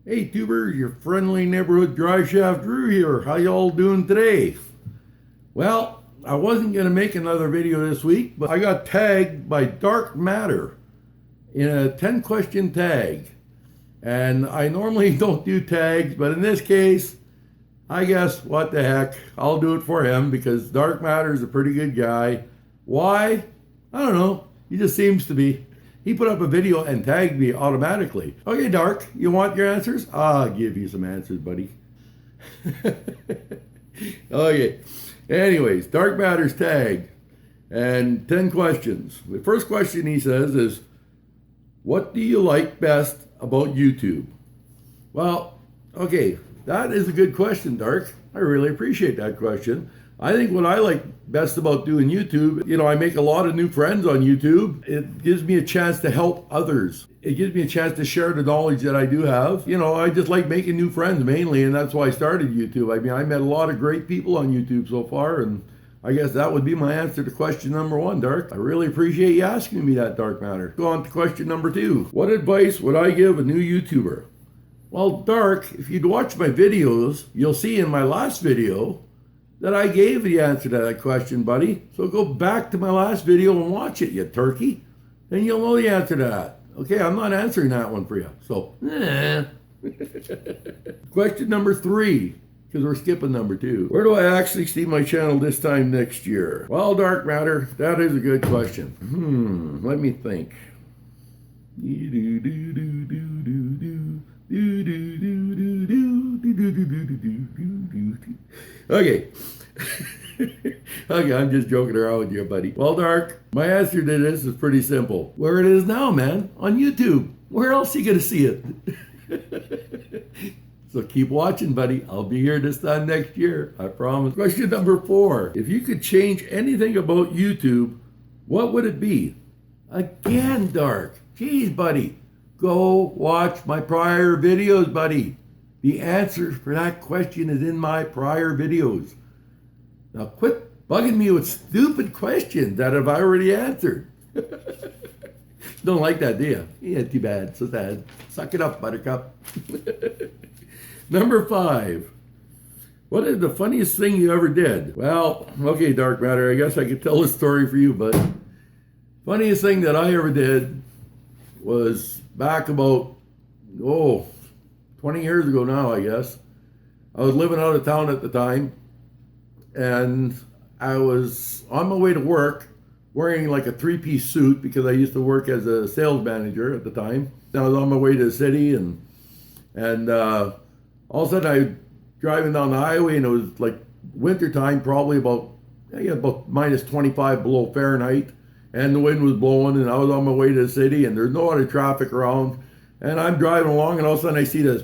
Hey tubers, your friendly neighborhood DriveShaft Drew here. How y'all doing today? Well, I wasn't going to make another video this week, but I got tagged by Dark Matter in a 10 question tag. And I normally don't do tags, but in this case, I guess what the heck, I'll do it for him because Dark Matter is a pretty good guy. Why? I don't know. He just seems to be. He put up a video and tagged me automatically. Okay, Dark, you want your answers? I'll give you some answers, buddy. Okay. Anyways, Dark Matter's tagged and 10 questions. The first question he says is, what do you like best about YouTube? Well, okay, that is a good question, Dark. I really appreciate that question. I think what I like best about doing YouTube, I make a lot of new friends on YouTube. It gives me a chance to help others. It gives me a chance to share the knowledge that I do have. I just like making new friends mainly, and that's why I started YouTube. I mean, I met a lot of great people on YouTube so far, and I guess that would be my answer to question number one, Dark. I really appreciate you asking me that, Dark Matter. Go on to question number two. What advice would I give a new YouTuber? Well, Dark, if you'd watch my videos, you'll see in my last video that I gave the answer to that question, buddy. So go back to my last video and watch it, you turkey. Then you'll know the answer to that. Okay, I'm not answering that one for you. So, Question number three, because we're skipping number two. Where do I actually see my channel this time next year? Well, Dark Matter, that is a good question. Let me think. Okay. Okay, I'm just joking around with you, buddy. Well, Dark, my answer to this is pretty simple. Where it is now, man, on YouTube. Where else are you going to see it? So keep watching, buddy. I'll be here this time next year. I promise. Question number four. If you could change anything about YouTube, what would it be? Again, Dark. Jeez, buddy. Go watch my prior videos, buddy. The answer for that question is in my prior videos. Now quit bugging me with stupid questions that I've already answered. Don't like that, do you? Yeah, too bad. So sad. Suck it up, Buttercup. Number five. What is the funniest thing you ever did? Well, okay, Dark Matter, I guess I could tell a story for you, but funniest thing that I ever did was back about, 20 years ago now, I guess. I was living out of town at the time, and I was on my way to work wearing like a three-piece suit because I used to work as a sales manager at the time. I was on my way to the city, and all of a sudden I was driving down the highway, and it was like wintertime, probably about minus 25 below Fahrenheit, and the wind was blowing, and I was on my way to the city, and there's no other traffic around. And I'm driving along, and all of a sudden I see this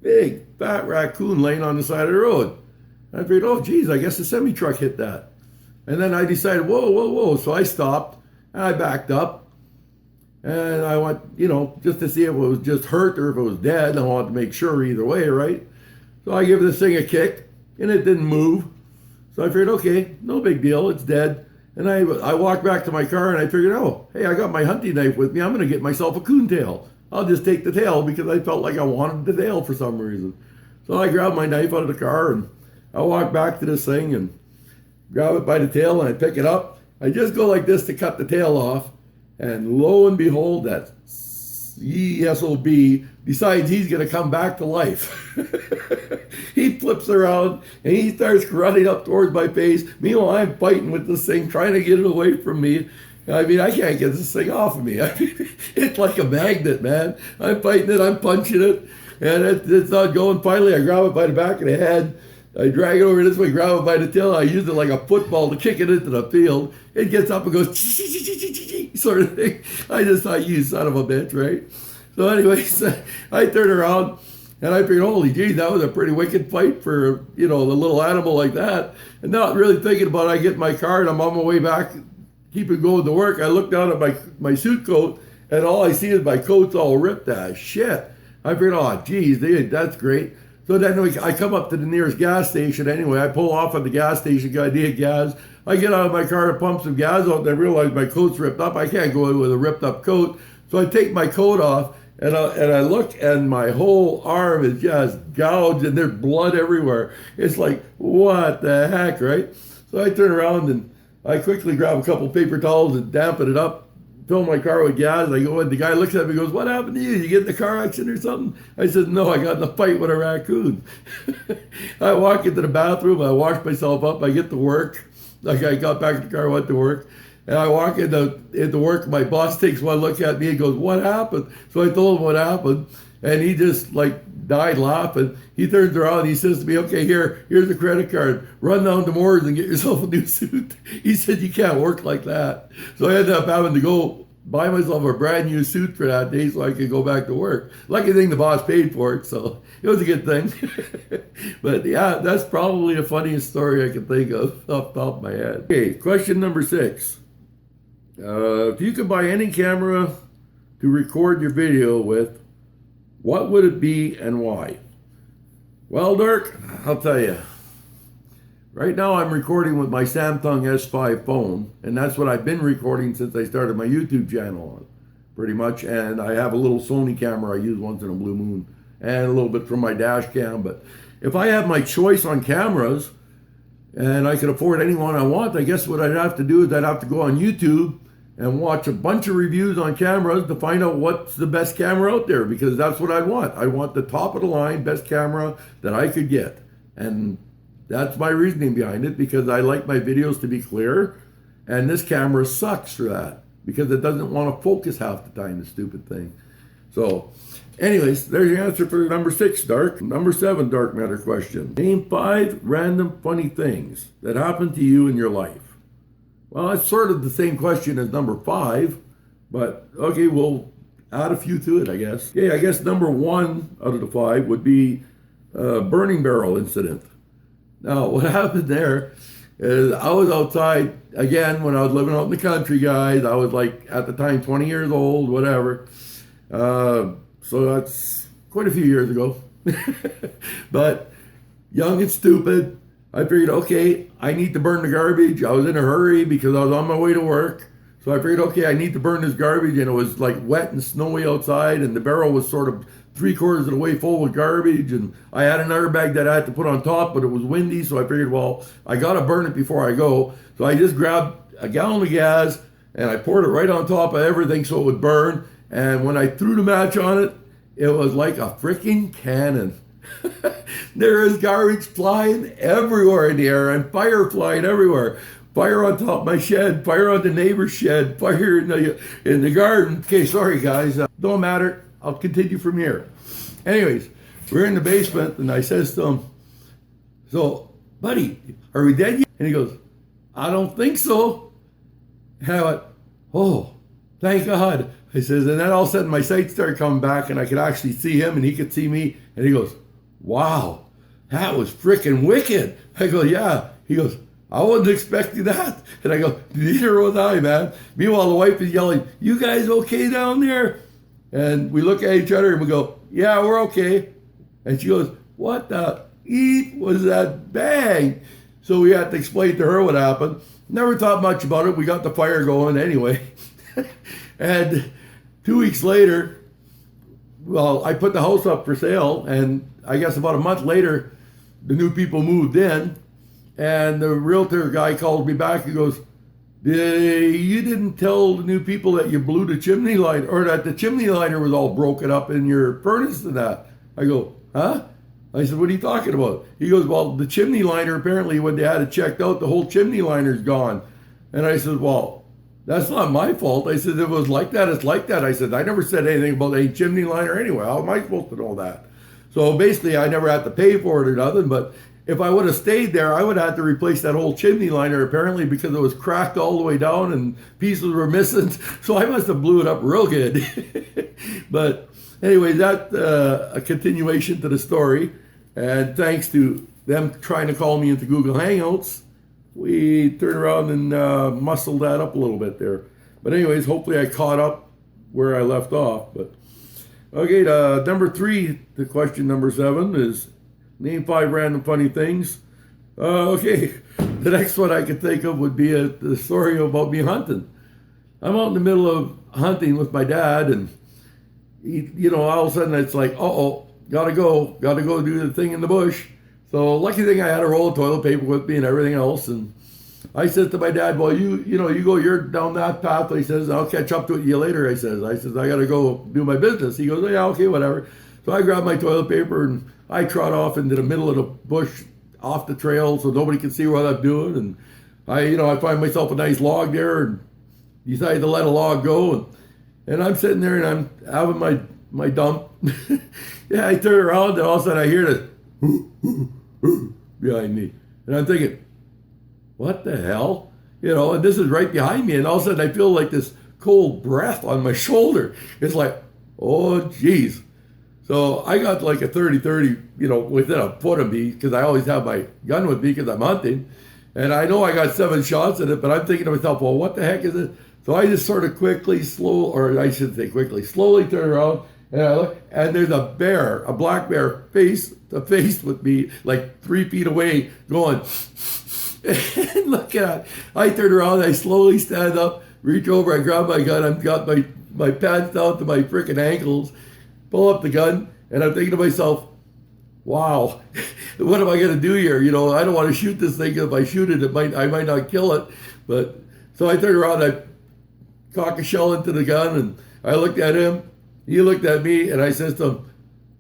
big fat raccoon laying on the side of the road. And I figured, oh, geez, I guess the semi-truck hit that. And then I decided, whoa. So I stopped, and I backed up. And I went, just to see if it was just hurt or if it was dead. I wanted to make sure either way, right? So I give this thing a kick, and it didn't move. So I figured, okay, no big deal, it's dead. And I walked back to my car, and I figured, oh, hey, I got my hunting knife with me. I'm going to get myself a coontail. I'll just take the tail because I felt like I wanted the tail for some reason. So I grabbed my knife out of the car, and I walk back to this thing and grab it by the tail, and I pick it up. I just go like this to cut the tail off, and lo and behold, that SOB decides he's going to come back to life. He flips around, and he starts running up towards my face. Meanwhile, I'm fighting with this thing, trying to get it away from me. I mean, I can't get this thing off of me. I mean, it's like a magnet, man. I'm fighting it, I'm punching it, and it's not going. Finally, I grab it by the back of the head. I drag it over this way, grab it by the tail. I use it like a football to kick it into the field. It gets up and goes sort of thing. I just thought, you son of a bitch, right? So anyways, I turn around, and I figured, holy geez, that was a pretty wicked fight for, the little animal like that. And not really thinking about it, I get in my car, and I'm on my way back, keep it going to work. I look down at my suit coat, and all I see is my coat's all ripped as shit. I figured, oh, geez, that's great. So then I come up to the nearest gas station anyway. I pull off at the gas station, I need gas. I get out of my car to pump some gas out, and I realize my coat's ripped up. I can't go in with a ripped up coat. So I take my coat off, And I look, and my whole arm is just gouged, and there's blood everywhere. It's like, what the heck, right? So I turn around and I quickly grab a couple paper towels and dampen it up, fill my car with gas. I go in, the guy looks at me and goes, "What happened to you? You get in a car accident or something?" I said, "No, I got in a fight with a raccoon." I walk into the bathroom, I wash myself up, I get to work. Like, I got back in the car, went to work. And I walk into work, my boss takes one look at me and goes, "What happened?" So I told him what happened, and he just like died laughing. He turns around and he says to me, "Okay, here's a credit card. Run down to Moore's and get yourself a new suit." He said, "You can't work like that." So I ended up having to go buy myself a brand new suit for that day so I could go back to work. Lucky thing the boss paid for it, so it was a good thing. But yeah, that's probably the funniest story I can think of off the top of my head. Okay, question number 6. If you could buy any camera to record your video with, what would it be and why? Well, Dirk, I'll tell you. Right now I'm recording with my Samsung S5 phone, and that's what I've been recording since I started my YouTube channel on, pretty much. And I have a little Sony camera I use once in a blue moon, and a little bit from my dash cam. But if I have my choice on cameras, and I could afford any one I want, I guess what I'd have to do is I'd have to go on YouTube and watch a bunch of reviews on cameras to find out what's the best camera out there, because that's what I want. I want the top of the line, best camera that I could get. And that's my reasoning behind it, because I like my videos to be clear, and this camera sucks for that, because it doesn't want to focus half the time, the stupid thing. So anyways, there's your answer for number 6, Dark. Number 7, Dark Matter question. Name 5 random funny things that happened to you in your life. Well, that's sort of the same question as number 5, but okay, we'll add a few to it, I guess. Okay, I guess number 1 out of the 5 would be a burning barrel incident. Now, what happened there is I was outside, again, when I was living out in the country, guys. I was like, at the time, 20 years old, whatever. So that's quite a few years ago. But young and stupid, I figured, okay, I need to burn the garbage. I was in a hurry because I was on my way to work. So I figured, okay, I need to burn this garbage. And it was like wet and snowy outside, and the barrel was sort of 3/4 of the way full with garbage. And I had another bag that I had to put on top, but it was windy. So I figured, well, I got to burn it before I go. So I just grabbed a gallon of gas and I poured it right on top of everything so it would burn. And when I threw the match on it, it was like a freaking cannon. There is garbage flying everywhere in the air and fire flying everywhere. Fire on top of my shed, fire on the neighbor's shed, fire in the garden. Okay, sorry guys, don't matter. I'll continue from here. Anyways, we're in the basement and I says to him, "So, buddy, are we dead yet?" And he goes, "I don't think so." And I went, "Oh, thank God." I says, and then all of a sudden my sight started coming back and I could actually see him and he could see me. And he goes, "Wow, that was freaking wicked." I go, "Yeah." He goes, "I wasn't expecting that." And I go, "Neither was I, man." Meanwhile, the wife is yelling, "You guys okay down there?" And we look at each other and we go, "Yeah, we're okay." And she goes, "What the eat was that bang?" So we had to explain to her what happened. Never thought much about it. We got the fire going anyway. And 2 weeks later, well, I put the house up for sale, and I guess about a month later, the new people moved in, and the realtor guy called me back and goes, "You didn't tell the new people that you blew the chimney line, or that the chimney liner was all broken up in your furnace and that." I go, "Huh?" I said, "What are you talking about?" He goes, "Well, the chimney liner, apparently when they had it checked out, the whole chimney liner's gone." And I said, "Well, that's not my fault." I said, "If it was like that, it's like that." I said, "I never said anything about any chimney liner anyway. How am I supposed to know that?" So basically, I never had to pay for it or nothing, but if I would have stayed there, I would have had to replace that whole chimney liner, apparently, because it was cracked all the way down and pieces were missing. So I must have blew it up real good. But anyway, that's a continuation to the story. And thanks to them trying to call me into Google Hangouts, we turned around and muscled that up a little bit there. But anyways, hopefully I caught up where I left off. But okay, number 3, the question number 7 is name 5 random funny things. Okay, the next one I could think of would be the story about me hunting. I'm out in the middle of hunting with my dad, and all of a sudden it's like, gotta go do the thing in the bush. So lucky thing I had a roll of toilet paper with me and everything else. And I said to my dad, well, you're down that path. He says, I'll catch up to you later. I says, I gotta go do my business. He goes, yeah, okay, whatever. So I grabbed my toilet paper and I trot off into the middle of the bush off the trail so nobody can see what I'm doing. And I find myself a nice log there and decide to let a log go. And I'm sitting there and I'm having my dump. Yeah, I turn around and all of a sudden I hear this behind me. And I'm thinking, what the hell? And this is right behind me. And all of a sudden I feel like this cold breath on my shoulder. It's like, oh, geez. So I got like a 30-30, within a foot of me because I always have my gun with me because I'm hunting. And I know I got 7 shots in it, but I'm thinking to myself, well, what the heck is it? So I just sort of slowly turn around and I look, and there's a black bear face to face with me, like 3 feet away, going, and look at it. I turn around, I slowly stand up, reach over, I grab my gun, I've got my pants down to my freaking ankles, pull up the gun, and I'm thinking to myself, wow, what am I going to do here? I don't want to shoot this thing. If I shoot it, I might not kill it. But so I turned around, I cock a shell into the gun, and I looked at him. He looked at me, and I says to him,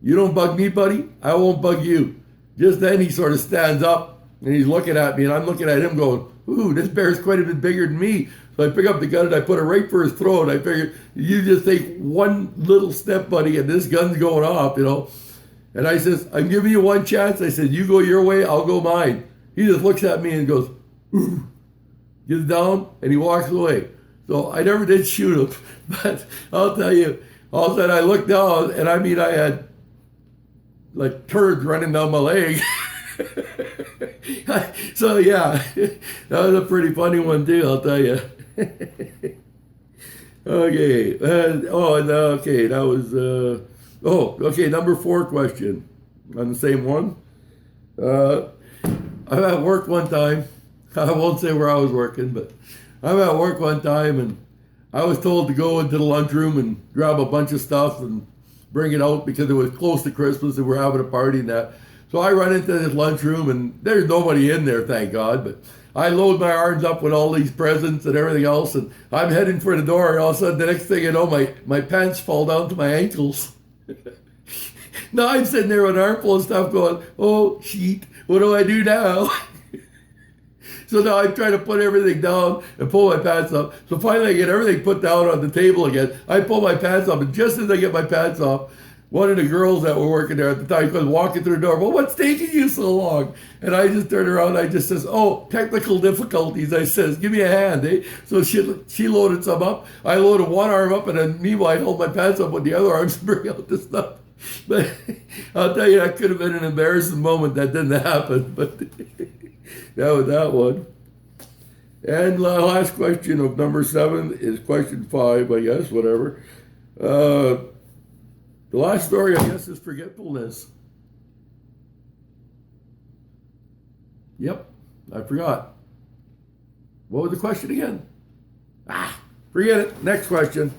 you don't bug me, buddy. I won't bug you. Just then he sort of stands up, and he's looking at me, and I'm looking at him going, ooh, this bear's quite a bit bigger than me. So I pick up the gun, and I put it right for his throat. I figured, you just take one little step, buddy, and this gun's going off, And I says, I'm giving you one chance. I said, you go your way, I'll go mine. He just looks at me and goes, ooh, gets down, and he walks away. So I never did shoot him. But I'll tell you, all of a sudden I looked down, and I had like turds running down my leg. So yeah, that was a pretty funny one too, I'll tell you. Okay. Okay, that was... okay, number 4 question on the same one. I'm at work one time. I won't say where I was working, but I'm at work one time and I was told to go into the lunchroom and grab a bunch of stuff and bring it out because it was close to Christmas and we're having a party and that. So I run into this lunchroom and there's nobody in there, thank God, but I load my arms up with all these presents and everything else and I'm heading for the door and all of a sudden the next thing you know, my pants fall down to my ankles. Now I'm sitting there with an armful of stuff going, oh, shit, what do I do now? So now I'm trying to put everything down and pull my pants up. So finally I get everything put down on the table again. I pull my pants up, and just as I get my pants off, one of the girls that were working there at the time goes walking through the door, well, what's taking you so long? And I just turn around and I just says, oh, technical difficulties. I says, give me a hand, eh? So she loaded some up. I loaded one arm up, and then meanwhile I held my pants up with the other arm to bring out the stuff. But I'll tell you, that could have been an embarrassing moment. That didn't happen, but that was that one. And the last question of number 7 is question 5, I guess, whatever. The last story, I guess, is forgetfulness. Yep, I forgot. What was the question again? Forget it. Next question.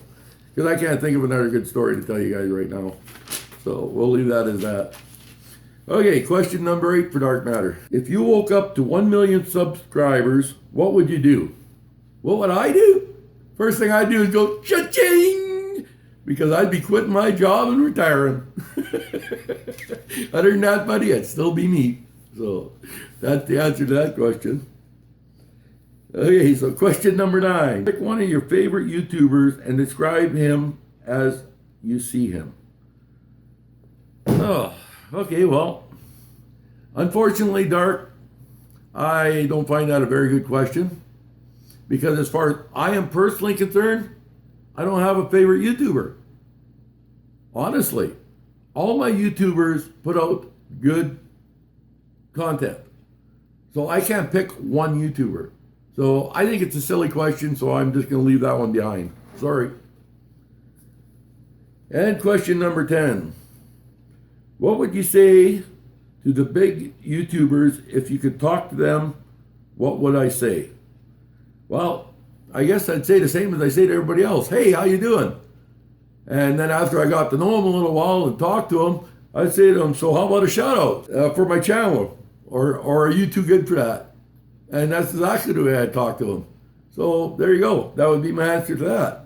Because I can't think of another good story to tell you guys right now. So we'll leave that as that. Okay, question number 8 for Dark Matter. If you woke up to 1 million subscribers, what would you do? What would I do? First thing I'd do is go, cha-ching! Because I'd be quitting my job and retiring. Other than that, buddy, it'd still be me. So that's the answer to that question. Okay, so question number 9. Pick one of your favorite YouTubers and describe him as you see him. Oh, okay, well, unfortunately, Dark, I don't find that a very good question. Because as far as I am personally concerned, I don't have a favorite YouTuber. Honestly, all my YouTubers put out good content. So I can't pick one YouTuber. So I think it's a silly question, so I'm just going to leave that one behind. Sorry. And question number 10. What would you say to the big YouTubers if you could talk to them? What would I say? Well, I guess I'd say the same as I say to everybody else. Hey, how you doing? And then after I got to know him a little while and talked to him, I'd say to him, so how about a shout out for my channel? Or are you too good for that? And that's exactly the way I talked to him. So there you go. That would be my answer to that.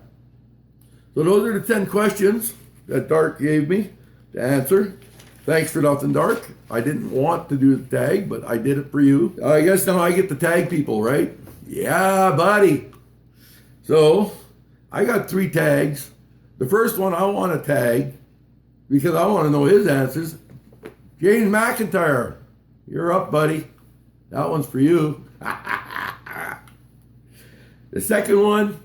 So those are the 10 questions that Dark gave me to answer. Thanks for nothing, Dark. I didn't want to do the tag, but I did it for you. I guess now I get to tag people, right? Yeah, buddy. So I got 3 tags. The first one I want to tag because I want to know his answers. James McIntyre, you're up, buddy. That one's for you. The second one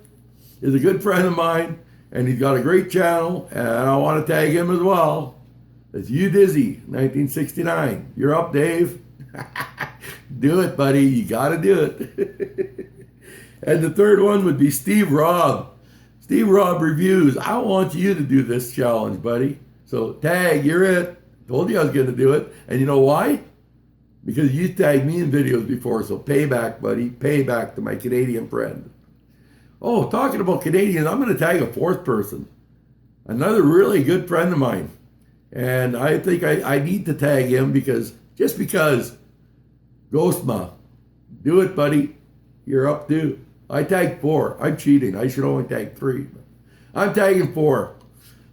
is a good friend of mine, and he's got a great channel, and I want to tag him as well. It's You Dizzy, 1969. You're up, Dave. Do it, buddy. You got to do it. And the third one would be Steve Robb. Steve Robb Reviews. I want you to do this challenge, buddy. So tag, you're it. Told you I was going to do it. And you know why? Because you tagged me in videos before. So payback, buddy. Payback to my Canadian friend. Oh, talking about Canadians, I'm going to tag a 4th person. Another really good friend of mine. And I think I need to tag him because, just because. Ghostma. Do it, buddy. You're up too. I tagged 4. I'm cheating. I should only tag 3. I'm tagging 4.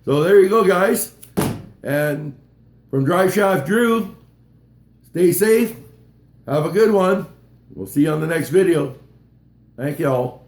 So there you go, guys. And from DriveShaft Drew, stay safe. Have a good one. We'll see you on the next video. Thank you all.